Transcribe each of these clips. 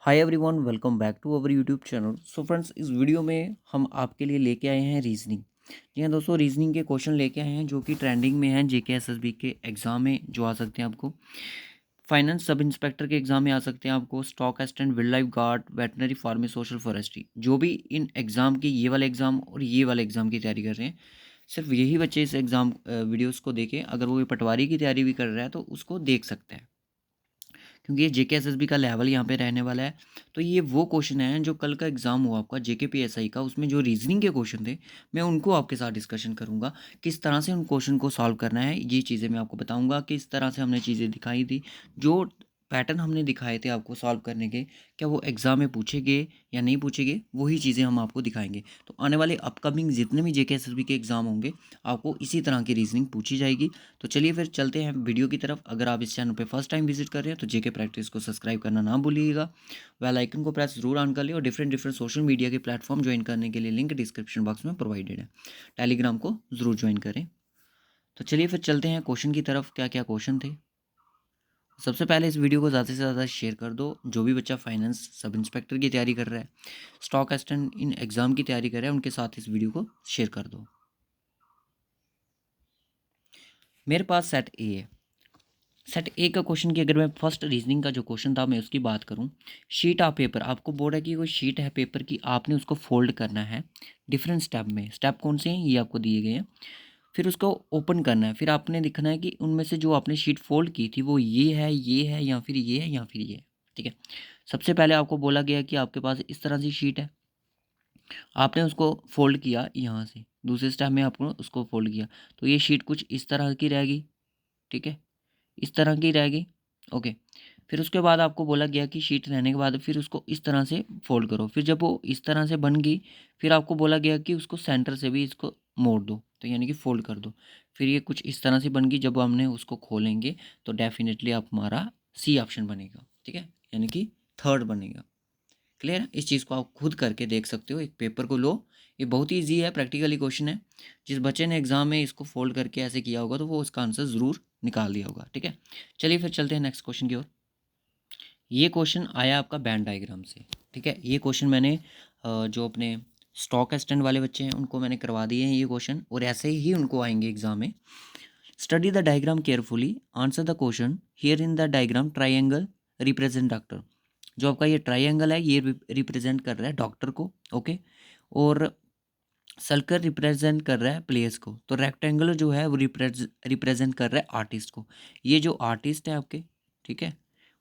Hi everyone, welcome back to our YouTube channel. So friends, इस video में हम आपके लिए लेके आए हैं रीजनिंग। जी हाँ दोस्तों, रीजनिंग के क्वेश्चन लेके आए हैं जो कि ट्रेंडिंग में हैं। जेके एसएसबी के एग्जाम में जो आ सकते हैं आपको, फाइनेंस सब इंस्पेक्टर के एग्जाम में आ सकते हैं आपको, stock assistant, wild life guard, veterinary farming, social forestry. जो भी इन एग्जाम की ये वाले एग्जाम और ये वाले एग्जाम की तैयारी कर रहे हैं, सिर्फ यही बच्चे इस एग्जाम वीडियोस को देखें। अगर वो पटवारी की तैयारी भी कर रहा है तो उसको देख सकते हैं, क्योंकि ये जेके एसएसबी का लेवल यहाँ पे रहने वाला है। तो ये वो क्वेश्चन हैं जो कल का एग्जाम हुआ आपका जेके पीएसआई का, उसमें जो रीजनिंग के क्वेश्चन थे, मैं उनको आपके साथ डिस्कशन करूंगा। किस तरह से उन क्वेश्चन को सॉल्व करना है, ये चीज़ें मैं आपको बताऊंगा। किस तरह से हमने चीज़ें दिखाई थी, जो पैटर्न हमने दिखाए थे आपको सॉल्व करने के, क्या वो एग्जाम में पूछे गए या नहीं पूछे गए, वही चीज़ें हम आपको दिखाएंगे। तो आने वाले अपकमिंग जितने भी जेके एसएसबी के एग्जाम होंगे, आपको इसी तरह की रीजनिंग पूछी जाएगी। तो चलिए फिर चलते हैं वीडियो की तरफ। अगर आप इस चैनल पे फर्स्ट टाइम विजिट कर रहे हैं तो जेके प्रैक्टिस को सब्सक्राइब करना ना भूलिएगा। बेल आइकन को प्रेस जरूर ऑन कर लिया, और डिफरेंट डिफरेंट सोशल मीडिया के प्लेटफॉर्म ज्वाइन करने के लिए लिंक डिस्क्रिप्शन बॉक्स में प्रोवाइडेड है। टेलीग्राम को जरूर ज्वाइन करें। तो चलिए फिर चलते हैं क्वेश्चन की तरफ। क्या क्या क्वेश्चन थे। सबसे पहले इस वीडियो को ज़्यादा से ज़्यादा शेयर कर दो। जो भी बच्चा फाइनेंस सब इंस्पेक्टर की तैयारी कर रहा है, स्टॉक असिस्टेंट इन एग्ज़ाम की तैयारी कर रहा है, उनके साथ इस वीडियो को शेयर कर दो। मेरे पास सेट ए है। सेट ए का क्वेश्चन की अगर मैं फर्स्ट रीजनिंग का जो क्वेश्चन था मैं उसकी बात करूं, शीट ऑफ पेपर आपको बोर्ड है कि कोई शीट है पेपर की, आपने उसको फोल्ड करना है डिफरेंट स्टेप में। स्टेप कौन से हैं ये आपको दिए गए हैं। फिर उसको ओपन करना है, फिर आपने दिखना है कि उनमें से जो आपने शीट फोल्ड की थी वो ये है या फिर ये है या फिर ये है। ठीक है। सबसे पहले आपको बोला गया कि आपके पास इस तरह से शीट है, आपने उसको फोल्ड किया यहाँ से, दूसरे स्टेप में आपने उसको फोल्ड किया, तो ये शीट कुछ इस तरह की रहेगी। ठीक है, इस तरह की रहेगी। ओके। फिर उसके बाद आपको बोला गया कि शीट रहने के बाद फिर उसको इस तरह से फोल्ड करो। फिर जब वो इस तरह से बन गई, फिर आपको बोला गया कि उसको सेंटर से भी इसको मोड़ दो, तो यानी कि फोल्ड कर दो। फिर ये कुछ इस तरह से बन गई। जब हमने उसको खोलेंगे तो डेफिनेटली आप हमारा सी ऑप्शन बनेगा। ठीक है, यानी कि थर्ड बनेगा। क्लियर है। इस चीज़ को आप खुद करके देख सकते हो। एक पेपर को लो, ये बहुत ही ईजी है, प्रैक्टिकली क्वेश्चन है। जिस बच्चे ने एग्जाम में इसको फोल्ड करके ऐसे किया होगा तो वो उसका आंसर ज़रूर निकाल दिया होगा। ठीक है, चलिए फिर चलते हैं नेक्स्ट क्वेश्चन की ओर। ये क्वेश्चन आया आपका बैंड डायग्राम से। ठीक है, ये क्वेश्चन मैंने जो अपने स्टॉक असिस्टेंट वाले बच्चे हैं उनको मैंने करवा दिए हैं ये क्वेश्चन, और ऐसे ही उनको आएंगे एग्जाम में। Study the diagram carefully, answer the question here in the diagram triangle represent doctor. जो आपका ये ट्राइंगल है ये रिप्रेजेंट कर रहा है डॉक्टर को। ओके। और सर्कल रिप्रेजेंट कर रहा है प्लेयर्स को। तो रेक्टेंगुलर जो है वो रिप्रेजेंट कर रहा है आर्टिस्ट को। ये जो आर्टिस्ट है आपके, ठीक है,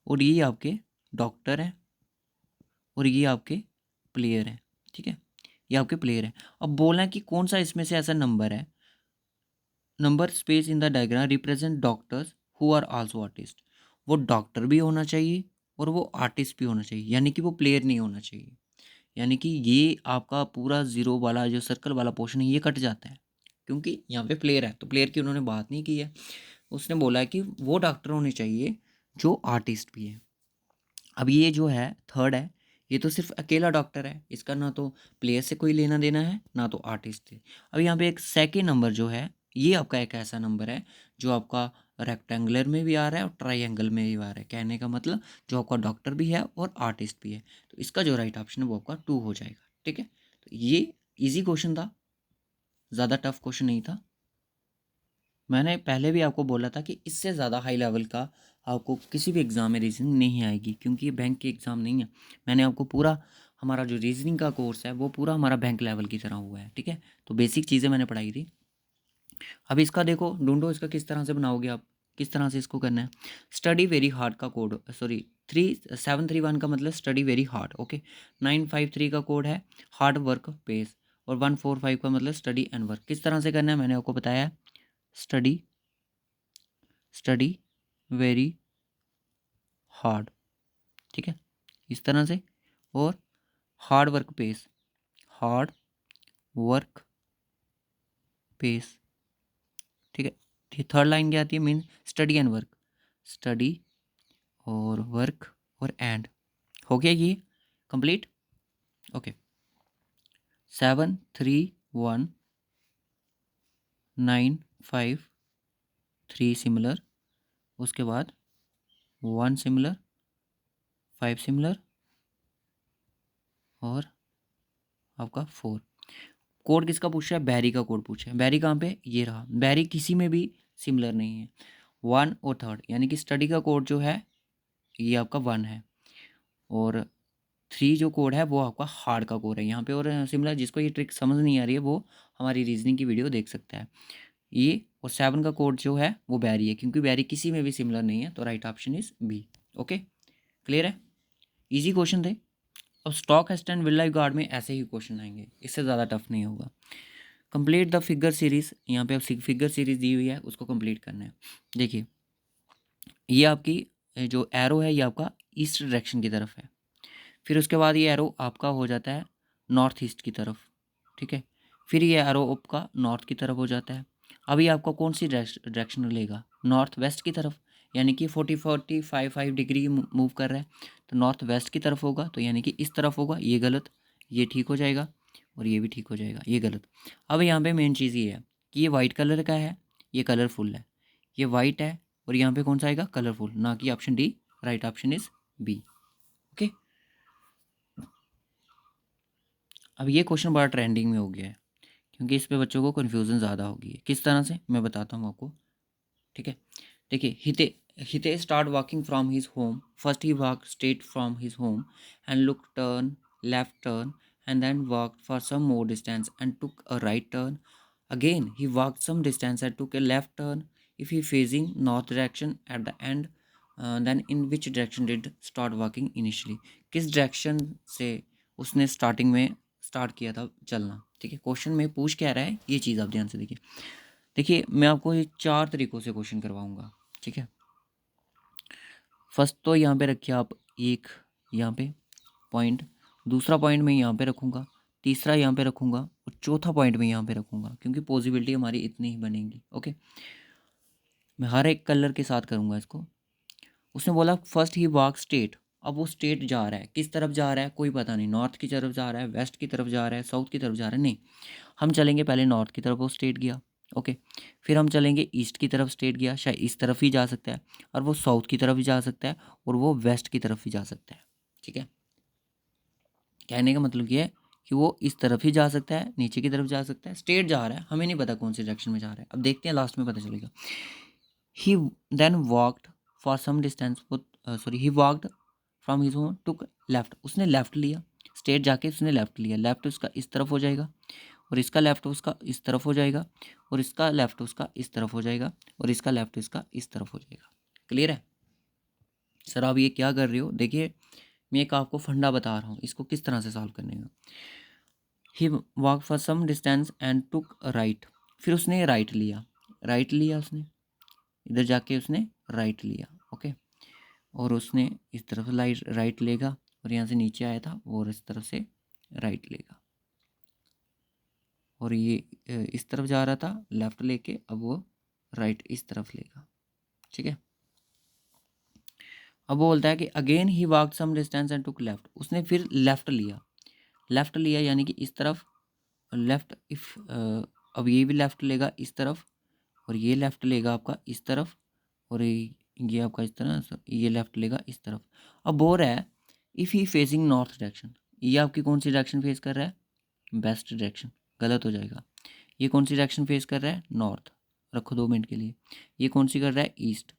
और ये आपके डॉक्टर है, और ये आपके प्लेयर है। ठीक है, ये आपके प्लेयर है। अब बोला है कि कौन सा इसमें से ऐसा नंबर है, number space in the diagram represent doctors who are also artist. वो डॉक्टर भी होना चाहिए और वो आर्टिस्ट भी होना चाहिए, यानी कि वो प्लेयर नहीं होना चाहिए। यानी कि ये आपका पूरा जीरो वाला जो सर्कल वाला पोर्शन है ये कट जाता है, क्योंकि यहाँ पे प्लेयर है तो प्लेयर की उन्होंने बात नहीं की है। उसने बोला है कि वो डॉक्टर होने चाहिए जो आर्टिस्ट भी है। अब ये जो है थर्ड है, ये तो सिर्फ अकेला डॉक्टर है, इसका ना तो प्लेयर से कोई लेना देना है ना तो आर्टिस्ट से। अब यहाँ पे एक सेकेंड नंबर जो है, ये आपका एक ऐसा नंबर है जो आपका रेक्टेंगुलर में भी आ रहा है और ट्राइंगल में भी आ रहा है। कहने का मतलब जो आपका डॉक्टर भी है और आर्टिस्ट भी है, तो इसका जो राइट ऑप्शन है वो आपका 2 हो जाएगा। ठीक है, तो ये इजी क्वेश्चन था, ज़्यादा टफ क्वेश्चन नहीं था। मैंने पहले भी आपको बोला था कि इससे ज़्यादा हाई लेवल का आपको किसी भी एग्ज़ाम में रीजनिंग नहीं आएगी, क्योंकि ये बैंक के एग्ज़ाम नहीं है। मैंने आपको पूरा हमारा जो रीजनिंग का कोर्स है वो पूरा हमारा बैंक लेवल की तरह हुआ है। ठीक है, तो बेसिक चीज़ें मैंने पढ़ाई थी। अब इसका देखो, ढूंढो इसका किस तरह से बनाओगे आप, किस तरह से इसको करना है। स्टडी वेरी हार्ड का कोड, सॉरी 3731 का मतलब स्टडी वेरी हार्ड। ओके। 953 का कोड है हार्ड वर्क पेस, और 145 का मतलब स्टडी एंड वर्क। किस तरह से करना है मैंने आपको बताया। स्टडी स्टडी वेरी हार्ड, ठीक है, इस तरह से। और hard work pace, hard work pace. ठीक है, ये थर्ड लाइन क्या आती है, mean study and work, study और वर्क और एंड। हो गया ये कंप्लीट। ओके। 731 953 सिमिलर, उसके बाद 1 सिमिलर, 5 सिमिलर, और आपका 4। कोड किसका पूछा है? बैरी का कोड पूछा है। बैरी कहाँ पे? ये रहा। बैरी किसी में भी सिमिलर नहीं है। 1 और 3 यानी कि स्टडी का कोड जो है ये आपका 1 है, और 3 जो कोड है वो आपका हार्ड का कोड है यहाँ पे। और सिमिलर, जिसको ये ट्रिक समझ नहीं आ रही है वो हमारी रीजनिंग की वीडियो देख सकता है। ये और 7 का कोड जो है वो बैरी है, क्योंकि बैरी किसी में भी सिमिलर नहीं है, तो right option is B. Okay, clear है? इजी क्वेश्चन थे। अब stock extend will life guard में ऐसे ही क्वेश्चन आएंगे, इससे ज़्यादा टफ नहीं होगा। कंप्लीट द फिगर सीरीज, यहाँ पे अब फिगर सीरीज दी हुई है, उसको कंप्लीट करना है। देखिए, ये आपकी जो एरो है ये आपका ईस्ट डायरेक्शन की तरफ है, फिर उसके बाद ये एरो आपका हो जाता है नॉर्थ ईस्ट की तरफ, ठीक है। फिर ये एरो आपका नॉर्थ की तरफ हो जाता है। अब ये आपका कौन सी डायरेक्शन लेगा? नॉर्थ वेस्ट की तरफ, यानी कि 40-45 डिग्री मूव कर रहा है, तो नॉर्थ वेस्ट की तरफ होगा, तो यानी कि इस तरफ होगा। ये गलत, ये ठीक हो जाएगा, और ये भी ठीक हो जाएगा, ये गलत। अब यहाँ पे मेन चीज़ ये है कि ये वाइट कलर का है, ये कलरफुल है, ये वाइट है, और यहाँ पे कौन सा आएगा? कलरफुल, ना कि option D. Right option is B. Okay, अब ये क्वेश्चन बड़ा ट्रेंडिंग में हो गया है, क्योंकि इस पे बच्चों को कन्फ्यूज़न ज़्यादा हो गई है। किस तरह से, मैं बताता हूँ आपको, ठीक है। देखिए, हिते start walking from his home. First he walk straight from his home and look turn left turn and then walk for some more distance and took a right turn. Again he walk some distance and took a left turn. If he facing north direction at the end, then in which direction did start walking initially? किस direction से उसने starting में start किया था चलना? ठीक है, question में पूछ क्या रहा है, ये चीज़ आप ध्यान से देखिए। देखिए, मैं आपको ये 4 तरीक़ों से क्वेश्चन करवाऊँगा, ठीक है। फर्स्ट तो यहाँ पे रखिए आप एक, यहाँ पे पॉइंट, दूसरा पॉइंट मैं यहाँ पे रखूँगा, तीसरा यहाँ पे रखूँगा, और चौथा पॉइंट मैं यहाँ पे रखूँगा, क्योंकि पॉसिबिलिटी हमारी इतनी ही बनेगी। ओके, मैं हर एक कलर के साथ करूँगा इसको। उसने बोला फर्स्ट ही वॉक स्टेट। अब वो स्टेट जा रहा है, किस तरफ जा रहा है कोई पता नहीं, नॉर्थ की तरफ जा रहा है, वेस्ट की तरफ जा रहा है, साउथ की तरफ जा रहा है, नहीं। हम चलेंगे पहले नॉर्थ की तरफ, वो स्टेट गया। ओके, फिर हम चलेंगे ईस्ट की तरफ, स्टेट गया, शायद इस तरफ ही जा सकता है, और वो साउथ की तरफ भी जा सकता है, और वो वेस्ट की तरफ भी जा सकता है, ठीक है। कहने का मतलब ये है कि वो इस तरफ ही जा सकता है, नीचे की तरफ जा सकता है, स्टेट जा रहा है, हमें नहीं पता कौन सी डायरेक्शन में जा रहा है। अब देखते हैं, लास्ट में पता चलेगा। He then walked for some distance, he walked from his home took left. उसने लेफ्ट लिया, स्ट्रेट जाके उसने लेफ्ट लिया। लेफ्ट उसका इस तरफ हो जाएगा, और इसका लेफ्ट उसका इस तरफ हो जाएगा, और इसका लेफ्ट उसका इस तरफ हो जाएगा, और इसका लेफ्ट इसका इस तरफ हो जाएगा। क्लियर है? सर आप ये क्या कर रहे हो? देखिए, मैं एक आपको फंडा बता रहा हूँ, इसको किस तरह से सॉल्व करने का। He walk for some distance and took right. फिर उसने राइट लिया, राइट लिया उसने, इधर जाके उसने राइट लिया। ओके, और उसने इस तरफ से राइट लेगा, और यहाँ से नीचे आया था, और इस तरफ से राइट लेगा, और ये इस तरफ जा रहा था लेफ्ट लेके, अब वो राइट इस तरफ लेगा, ठीक है। अब वो बोलता है कि again he walked some distance and took left. उसने फिर लेफ्ट लिया, लेफ्ट लिया यानी कि इस तरफ लेफ्ट। इफ अब ये भी लेफ्ट लेगा इस तरफ, और ये लेफ्ट लेगा आपका इस तरफ, और ये आपका इस तरह, ये लेफ्ट लेगा इस तरफ। अब बोल रहा है if he facing north direction, ये आपकी कौन सी डायरेक्शन फेस कर रहा है? वेस्ट डायरेक्शन, गलत हो जाएगा। ये कौन सी डायरेक्शन फेस कर रहा है? नॉर्थ, रखो 2 मिनट के लिए। ये कौन सी कर रहा है? ईस्ट,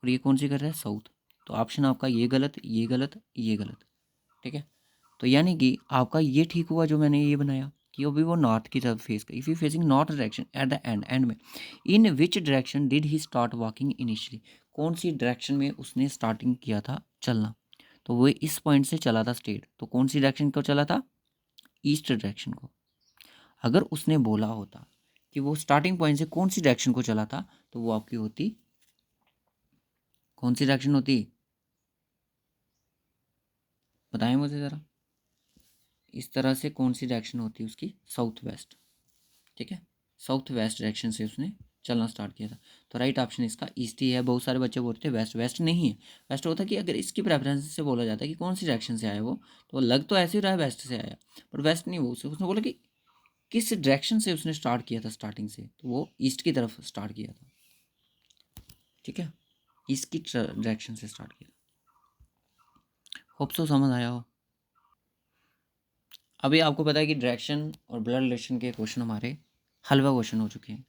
और ये कौन सी कर रहा है? साउथ। तो ऑप्शन आपका ये गलत, ये गलत, ये गलत, ठीक है। तो यानी कि आपका ये ठीक हुआ जो मैंने ये बनाया, कि अभी वो नॉर्थ की तरफ फेस कर। If you facing north direction at the end में, in which direction did he start walking initially? कौन सी डायरेक्शन में उसने स्टार्टिंग किया था चलना? तो वो इस पॉइंट से चला था स्ट्रेट, तो कौन सी डायरेक्शन को चला था? ईस्ट डायरेक्शन को। अगर उसने बोला होता कि वो स्टार्टिंग पॉइंट से कौन सी डायरेक्शन को चला था, तो वो आपकी होती, कौन सी डायरेक्शन होती? बताएं मुझे ज़रा। इस तरह से कौन सी डायरेक्शन होती है उसकी? साउथ वेस्ट, ठीक है। साउथ वेस्ट डायरेक्शन से उसने चलना स्टार्ट किया था, तो राइट ऑप्शन इसका ईस्ट ही है। बहुत सारे बच्चे बोलते हैं वेस्ट, वेस्ट नहीं है। वेस्ट होता है कि अगर इसकी प्रेफरेंस से बोला जाता है कि कौन सी डायरेक्शन से आया वो, तो लग तो ऐसे ही रहा है वेस्ट से आया, पर वेस्ट नहीं। वो उसने बोला कि किस डायरेक्शन से उसने स्टार्ट किया था स्टार्टिंग से, तो वो ईस्ट की तरफ स्टार्ट किया था, ठीक है। ईस्ट की डायरेक्शन से स्टार्ट किया। होप सो समझ आया हो। अभी आपको पता है कि डायरेक्शन और ब्लड रिलेशन के क्वेश्चन हमारे हलवा क्वेश्चन हो चुके हैं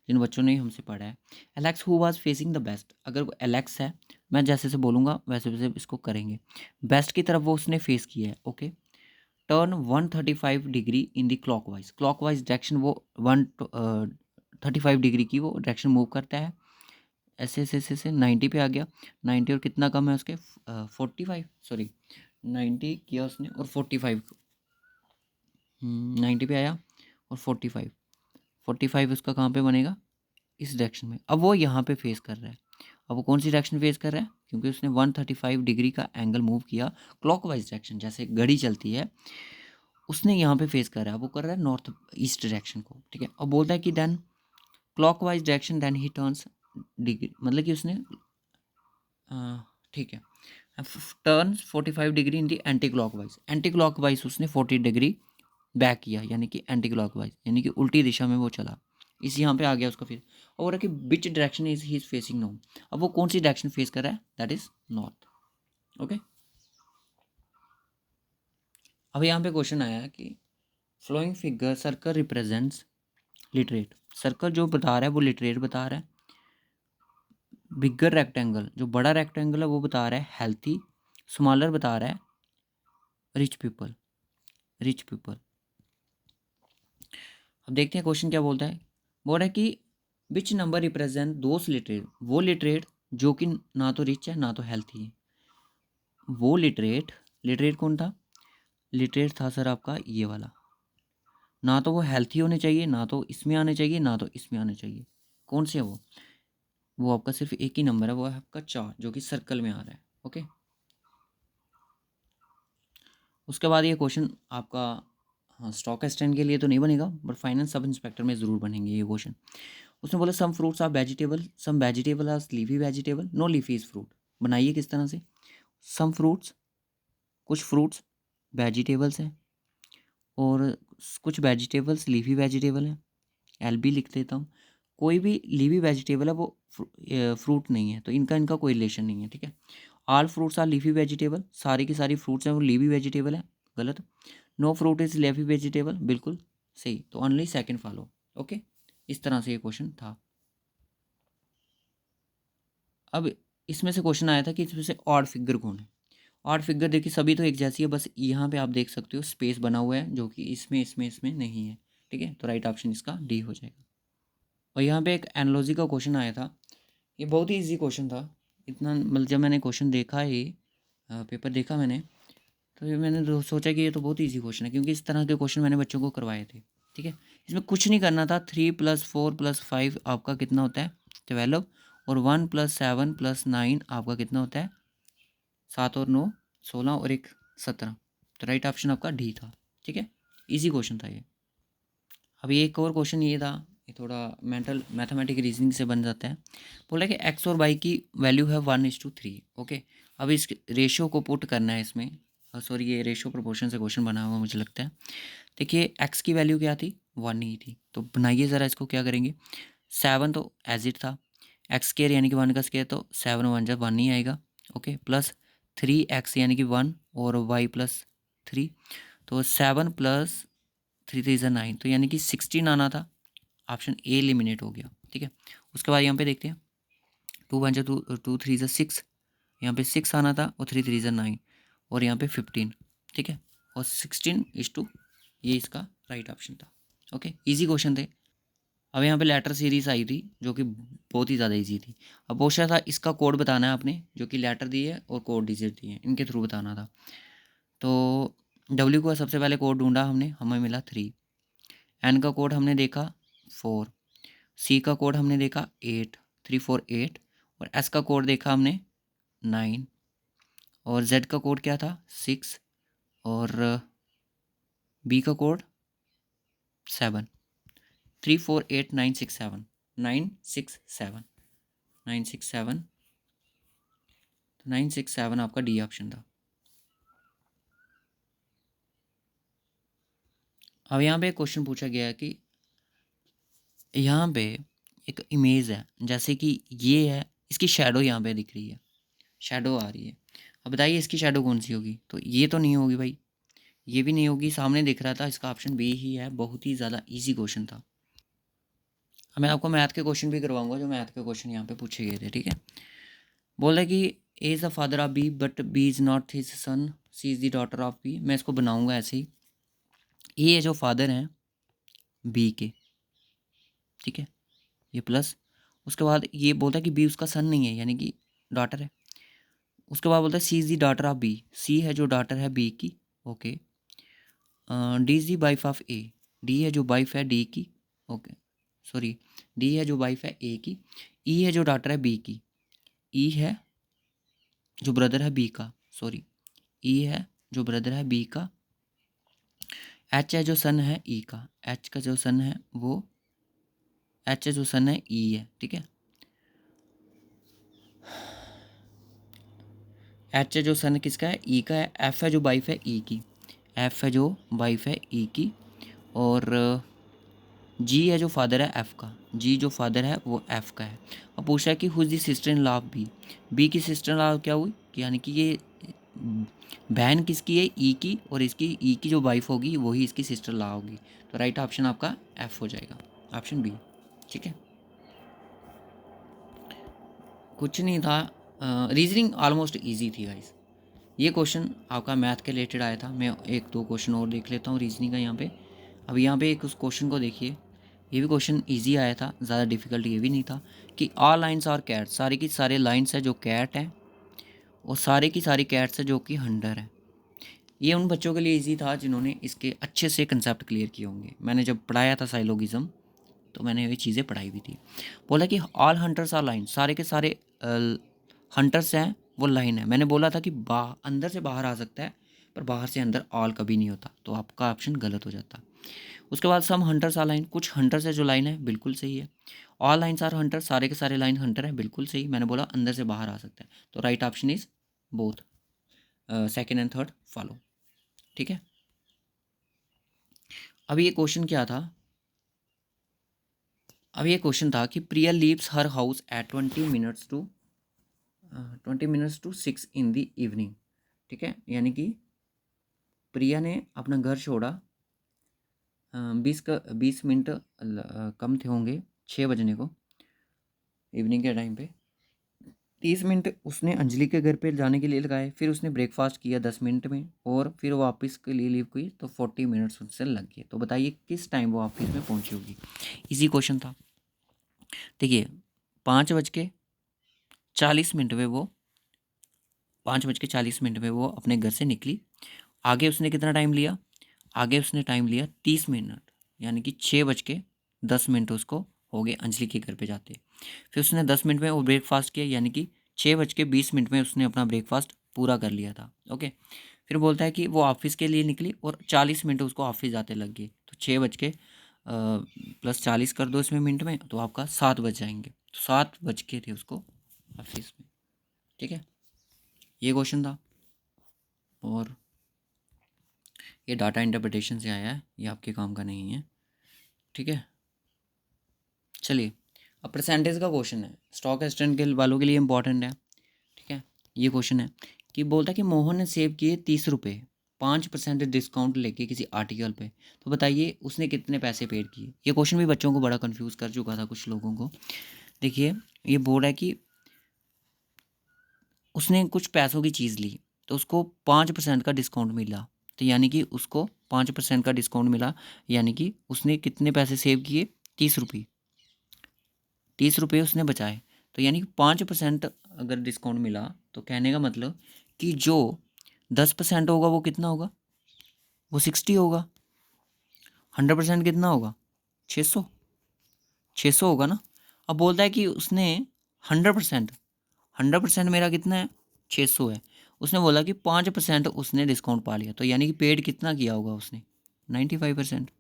जिन बच्चों ने हमसे पढ़ा है। Alex who was facing the best, अगर वो एलेक्स है, मैं जैसे से बोलूँगा वैसे वैसे इसको करेंगे। बेस्ट की तरफ वो उसने फेस किया है। Okay, turn 135 degree in the clockwise direction, वो 135 डिग्री की वो डायरेक्शन मूव करता है। ऐसे ऐसे ऐसे ऐसे 90 पे आ गया। 90 और कितना कम है उसके 45, सॉरी 90 किया उसने और 45, 90 पे आया और 45 उसका कहाँ पे बनेगा, इस डायरेक्शन में। अब वो यहाँ पे फेस कर रहा है। अब वो कौन सी डायरेक्शन फेस कर रहा है, क्योंकि उसने 135 डिग्री का एंगल मूव किया क्लॉकवाइज डायरेक्शन, जैसे घड़ी चलती है उसने यहाँ पे फेस कर रहा है, वो कर रहा है नॉर्थ ईस्ट डायरेक्शन को। ठीक है, और बोलता है कि then clockwise direction then he turns degree, मतलब कि उसने ठीक है turns 45 degree in the anti clockwise उसने 40 डिग्री बैक किया, यानी कि एंटी क्लॉकवाइज, यानी कि उल्टी दिशा में वो चला। इस यहाँ पे आ गया उसका फिर, और कि which direction is he is facing now, अब वो कौन सी डायरेक्शन फेस कर रहा है, दैट इज नॉर्थ। ओके, अब यहाँ पे क्वेश्चन आया है कि following figure circle represents literate, circle जो बता रहा है वो लिटरेट बता रहा है। बिगर रेक्टेंगल, जो बड़ा रेक्टेंगल है वो बता रहा है हेल्थी, स्मॉलर बता रहा है रिच पीपल, रिच पीपल। अब देखते हैं क्वेश्चन क्या बोलता है। बोल रहा है कि which number represent those literate, वो लिटरेट जो कि ना तो रिच है ना तो हेल्थी है। वो लिटरेट, लिटरेट कौन था, लिटरेट था सर आपका ये वाला, ना तो वो हेल्थी होने चाहिए, ना तो इसमें आने चाहिए, ना तो इसमें आने चाहिए। कौन से है वो आपका सिर्फ एक ही नंबर है, वो है आपका 4 जो कि सर्कल में आ रहा है। ओके, उसके बाद ये क्वेश्चन आपका, हाँ स्टॉक एक्सटेंड के लिए तो नहीं बनेगा बट फाइनेंस सब इंस्पेक्टर में ज़रूर बनेंगे ये क्वेश्चन। उसने बोला some fruits are vegetable, some vegetable are leafy vegetable, no leafy is fruit. बनाइए किस तरह से, सम फ्रूट्स, कुछ फ्रूट्स वेजिटेबल्स हैं और कुछ वेजिटेबल्स लीफी वेजिटेबल हैं, एल बी लिख देता हूँ। कोई भी लीफी वेजिटेबल है वो फ्रूट नहीं है, तो इनका इनका कोई रिलेशन नहीं है। ठीक है, all fruits are leafy vegetable, सारी की सारी फ्रूट्स हैं वो लीफी वेजिटेबल है, गलत। No fruit is leafy vegetable, बिल्कुल सही, तो ओनली सेकंड फॉलो। ओके, इस तरह से ये क्वेश्चन था। अब इसमें से क्वेश्चन आया था कि इसमें से ऑड फिगर कौन है। ऑड फिगर देखिए सभी तो एक जैसी है, बस यहाँ पे आप देख सकते हो स्पेस बना हुआ है जो कि इसमें इसमें इसमें नहीं है। ठीक है, तो राइट ऑप्शन इसका डी हो जाएगा। और यहाँ पे एक एनालॉजी का क्वेश्चन आया था, ये बहुत ही इजी क्वेश्चन था। इतना मतलब जब मैंने क्वेश्चन देखा ही पेपर देखा मैंने, तो ये मैंने सोचा कि ये तो बहुत ईजी क्वेश्चन है, क्योंकि इस तरह के क्वेश्चन मैंने बच्चों को करवाए थे। ठीक है, इसमें कुछ नहीं करना था, 3+4+5 आपका कितना होता है 12, और 1+7+9 आपका कितना होता है 7 और 9 16 और 1 17। तो राइट ऑप्शन आपका डी था। ठीक है, इजी क्वेश्चन था ये। अभी एक और क्वेश्चन ये था, ये थोड़ा मेंटल मैथमेटिक रीजनिंग से बन जाता है। बोला है कि एक्स और वाई की वैल्यू है 1:3। ओके, अब इस रेशियो को पुट करना है इसमें, सॉरी ये रेशियो प्रोपोर्शन से क्वेश्चन बना हुआ मुझे लगता है। देखिए एक्स की वैल्यू क्या थी 1 ही थी, तो बनाइए ज़रा इसको, क्या करेंगे 7 तो एज इट था, एक्स स्केयर यानी कि 1 का स्केयर, तो 7 1 जब 1 ही आएगा। ओके, प्लस 3x यानी कि 1 और y+3, तो 7+3 3 9, तो यानी कि 16 आना था, ऑप्शन ए एलिमिनेट हो गया। ठीक है, उसके बाद यहाँ पे देखते हैं 2 1 2 2 3 6, यहाँ पे 6 आना था और 3 3 9, और यहाँ पे 15। ठीक है, और 16:2, ये इसका राइट ऑप्शन था। ओके, इजी क्वेश्चन थे। अब यहाँ पे लेटर सीरीज आई थी जो कि बहुत ही ज़्यादा इजी थी। अब क्वेश्चन था इसका कोड बताना है आपने, जो कि लेटर दिए है और कोड डिजिट दिए हैं, इनके थ्रू बताना था। तो डब्ल्यू का सबसे पहले कोड ढूंढा हमने, हमें मिला 3, एन का कोड हमने देखा 4, सी का कोड हमने देखा 8 3 4 8, और एस का कोड देखा हमने 9, और जेड का कोड क्या था 6, और बी का कोड 7। 3 4 8 9 6 7, 9 6 7, 9 6 7, 9 6 7 आपका डी ऑप्शन था। अब यहाँ पे क्वेश्चन पूछा गया है कि यहाँ पे एक इमेज है, जैसे कि ये है, इसकी शैडो यहाँ पे दिख रही है, शैडो आ रही है। अब बताइए इसकी शैडो कौन सी होगी, तो ये तो नहीं होगी भाई, ये भी नहीं होगी, सामने दिख रहा था, इसका ऑप्शन बी ही है। बहुत ही ज़्यादा इजी क्वेश्चन था। अब मैं आपको मैथ के क्वेश्चन भी करवाऊंगा, जो मैथ के क्वेश्चन यहाँ पे पूछे गए थे, ठीक है। बोल रहा है कि A is the father of B but B is not his son, C is the daughter of B. मैं इसको बनाऊंगा ऐसे ही, ये जो फादर हैं बी के, ठीक है, ये प्लस, उसके बाद ये बोलता है कि बी उसका सन नहीं है, यानी कि डॉटर है। उसके बाद बोलता है C is the daughter of B, C है जो डॉटर है बी की, okay. D is the wife of A, D है जो वाइफ है डी की, ओके, सॉरी, डी है जो वाइफ है ए की। ई है जो डॉटर है बी की, ई है जो ब्रदर है बी का, सॉरी, ई है जो ब्रदर है बी का। एच है जो सन है ई का, एच का जो सन है वो, एच है जो सन है ई है, ठीक है। एच है जो सन किसका है, ई का है। एफ है जो वाइफ है ई की, एफ है जो वाइफ है ई की। और जी है जो फादर है एफ़ का, जी जो फादर है वो एफ़ का है। अब पूछा है कि who is the sister in law of B, B की सिस्टर इन लॉ क्या हुई, कि यानी कि ये बहन किसकी है, ई की, और इसकी ई की जो वाइफ होगी वही इसकी सिस्टर लॉ होगी। तो राइट ऑप्शन आपका एफ़ हो जाएगा, ऑप्शन बी, ठीक है। कुछ नहीं था, रीजनिंग ऑलमोस्ट ईजी थी गाइस। ये क्वेश्चन आपका मैथ के रिलेटेड आया था। मैं एक दो क्वेश्चन और देख लेता हूँ रीजनिंग का यहाँ पे। अब यहाँ पे एक उस क्वेश्चन को देखिए, ये भी क्वेश्चन इजी आया था, ज़्यादा डिफिकल्ट ये भी नहीं था। कि ऑल लाइन्स आर कैट, सारी की सारे लाइन्स है जो कैट हैं, और सारे की सारी कैट्स है जो कि हंटर है। ये उन बच्चों के लिए इजी था जिन्होंने इसके अच्छे से कंसेप्ट क्लियर किए होंगे। मैंने जब पढ़ाया था साइलोगिज्म तो मैंने ये चीज़ें पढ़ाई भी थी। बोला कि ऑल हंटर्स आर लाइन, सारे के सारे हंटर्स हैं वो लाइन है। मैंने बोला था कि अंदर से बाहर आ सकता है पर बाहर से अंदर ऑल कभी नहीं होता, तो आपका ऑप्शन गलत हो जाता। उसके बाद सम हंटर्स आर लाइन, कुछ हंटर्स है जो लाइन है, बिल्कुल सही है। ऑल लाइन्स आर हंटर, सारे के सारे लाइन हंटर है, बिल्कुल सही। मैंने बोला अंदर से बाहर आ सकता है, तो right option is both, second and third follow, ठीक है। अब ये क्वेश्चन क्या था, अब ये क्वेश्चन था कि Priya leaves her house at 20 minutes to 6 in the evening, ठीक है। यानी कि प्रिया ने अपना घर छोड़ा 20 मिनट कम थे होंगे 6 बजने को, इवनिंग के टाइम पे। 30 मिनट उसने अंजलि के घर पे जाने के लिए लगाए, फिर उसने ब्रेकफास्ट किया 10 मिनट में, और फिर वो वापस के लिए लीव हुई तो 40 मिनट्स उससे लग गए। तो बताइए किस टाइम वो ऑफिस में पहुंची होगी। इजी क्वेश्चन था। देखिए 5:40 में वो 5:40 में वो अपने घर से निकली। आगे उसने कितना टाइम लिया, आगे उसने टाइम लिया 30 मिनट, यानी कि 6:10 उसको हो गए अंजलि के घर पे जाते। फिर उसने 10 मिनट में वो ब्रेकफास्ट किया, यानी कि 6:20 में उसने अपना ब्रेकफास्ट पूरा कर लिया था, ओके। फिर बोलता है कि वो ऑफिस के लिए निकली और 40 मिनट उसको ऑफिस जाते लग गए। तो 6 + 40 कर दो इसमें मिनट में, तो आपका 7 बज जाएंगे। तो 7 बज के थे उसको ऑफिस में, ठीक है। ये क्वेश्चन था, और ये डाटा इंटरप्रिटेशन से आया है, ये आपके काम का नहीं है, ठीक है। चलिए अब परसेंटेज का क्वेश्चन है, स्टॉक एक्सचेंज के वालों के लिए इंपॉर्टेंट है, ठीक है। ये क्वेश्चन है कि बोलता है कि मोहन ने सेव किए 30 रुपये 5% डिस्काउंट लेके किसी आर्टिकल पे, तो बताइए उसने कितने पैसे पेड किए। ये क्वेश्चन भी बच्चों को बड़ा कंफ्यूज कर चुका था कुछ लोगों को। देखिए ये बोल रहा है कि उसने कुछ पैसों की चीज़ ली तो उसको 5% का डिस्काउंट मिला, तो यानी कि उसको 5% का डिस्काउंट मिला, यानी कि उसने कितने पैसे सेव किए, 30 रुपये, 30 रुपये उसने बचाए। तो यानी कि 5% अगर डिस्काउंट मिला तो कहने का मतलब कि जो 10% होगा वो कितना होगा, वो 60 होगा। 100% कितना होगा, 600, 600 होगा ना। अब बोलता है कि उसने 100%, 100% मेरा कितना है, 600 है। उसने बोला कि 5% उसने डिस्काउंट पा लिया, तो यानी कि पेड कितना किया होगा उसने, 95%।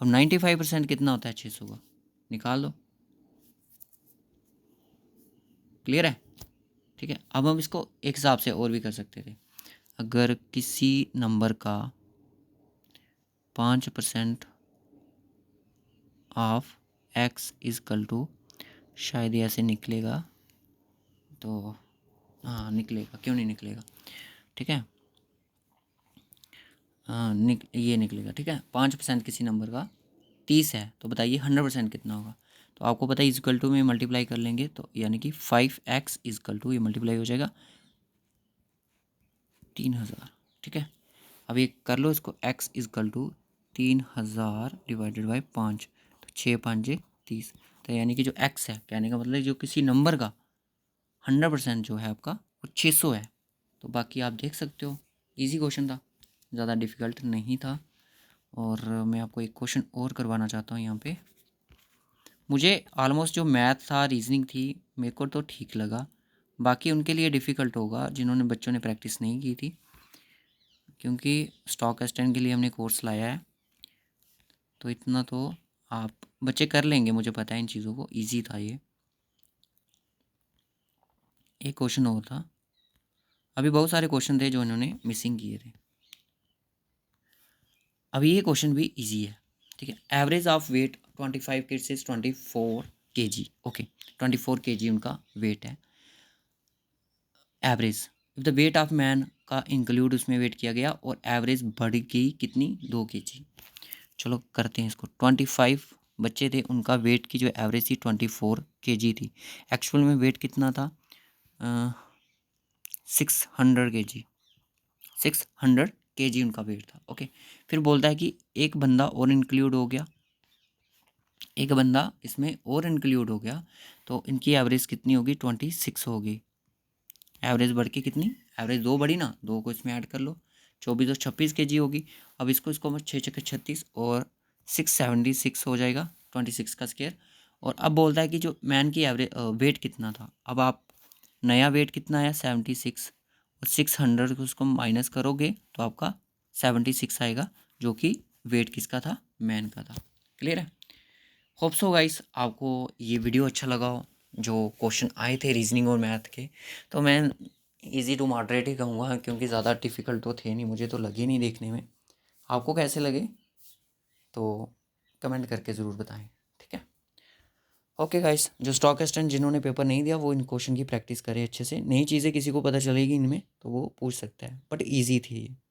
अब 95% कितना होता है 600 का, निकाल दो, क्लियर है, ठीक है। अब हम इसको एक हिसाब से और भी कर सकते थे। अगर किसी नंबर का 5% ऑफ x इजकल टू, शायद ये ऐसे निकलेगा, तो हाँ निकलेगा, क्यों नहीं निकलेगा, ठीक है। ये निकलेगा, ठीक है। 5% किसी नंबर का 30 है, तो बताइए 100% कितना होगा। तो आपको पता है इजकल टू में मल्टीप्लाई कर लेंगे तो यानी कि 5x इजकल टू ये मल्टीप्लाई हो जाएगा 3000, ठीक है। अब ये कर लो इसको, x इजकल टू 3000 डिवाइडेड बाई 5, तो 6×5 = 30। तो यानी कि जो x है, कहने का मतलब जो किसी नंबर का 100% जो है आपका वो 600 है। तो बाकी आप देख सकते हो, इजी क्वेश्चन था, ज़्यादा डिफ़िकल्ट नहीं था। और मैं आपको एक क्वेश्चन और करवाना चाहता हूँ यहाँ पे। मुझे ऑलमोस्ट जो मैथ था, रीजनिंग थी, मेरे को तो ठीक लगा। बाकी उनके लिए डिफ़िकल्ट होगा जिन्होंने बच्चों ने प्रैक्टिस नहीं की थी, क्योंकि स्टॉक एक्सटेंड के लिए हमने कोर्स लाया है। तो इतना तो आप बच्चे कर लेंगे, मुझे पता है इन चीज़ों को, ईजी था ये। एक क्वेश्चन और था, अभी बहुत सारे क्वेश्चन थे जो इन्होंने मिसिंग किए थे। अभी ये क्वेश्चन भी इजी है, ठीक है। Average of weight 25 kids is 24 kg, okay. 24 kg उनका वेट है average. If the weight of man का इंक्लूड उसमें वेट किया गया और एवरेज बढ़ गई कितनी, 2 kg। चलो करते हैं इसको। 25 बच्चे थे, उनका वेट की जो एवरेज थी 24 kg थी। एक्चुअल में वेट कितना था, 600 kg, 600 kg उनका वेट था, ओके। फिर बोलता है कि एक बंदा और इंक्लूड हो गया, एक बंदा इसमें और इंक्लूड हो गया, तो इनकी एवरेज कितनी होगी, 26 होगी। एवरेज बढ़ के कितनी, एवरेज 2 बढ़ी ना, 2 को इसमें ऐड कर लो, 24 और 26 kg होगी। अब इसको मैं 6×6 = 36 और 676 हो जाएगा, 26 का स्क्वायर। और अब बोलता है कि जो मैन की एवरेज वेट कितना था। अब आप नया वेट कितना आया, 76, और 600 को उसको माइनस करोगे तो आपका 76 आएगा, जो कि वेट किसका था, मैन का था। क्लियर है। होप सो गाइस आपको ये वीडियो अच्छा लगा हो। जो क्वेश्चन आए थे रीजनिंग और मैथ के, तो मैं इजी टू मॉडरेट ही कहूँगा, क्योंकि ज़्यादा डिफ़िकल्ट तो थे नहीं, मुझे तो लगे नहीं देखने में। आपको कैसे लगे तो कमेंट करके ज़रूर बताएं, ठीक है। ओके गाइस, जो स्टॉक एक्सचेंज जिन्होंने पेपर नहीं दिया वो इन क्वेश्चन की प्रैक्टिस करें अच्छे से। नई चीज़ें किसी को पता चलेगी इनमें तो वो पूछ सकता है, बट ईजी थी ये।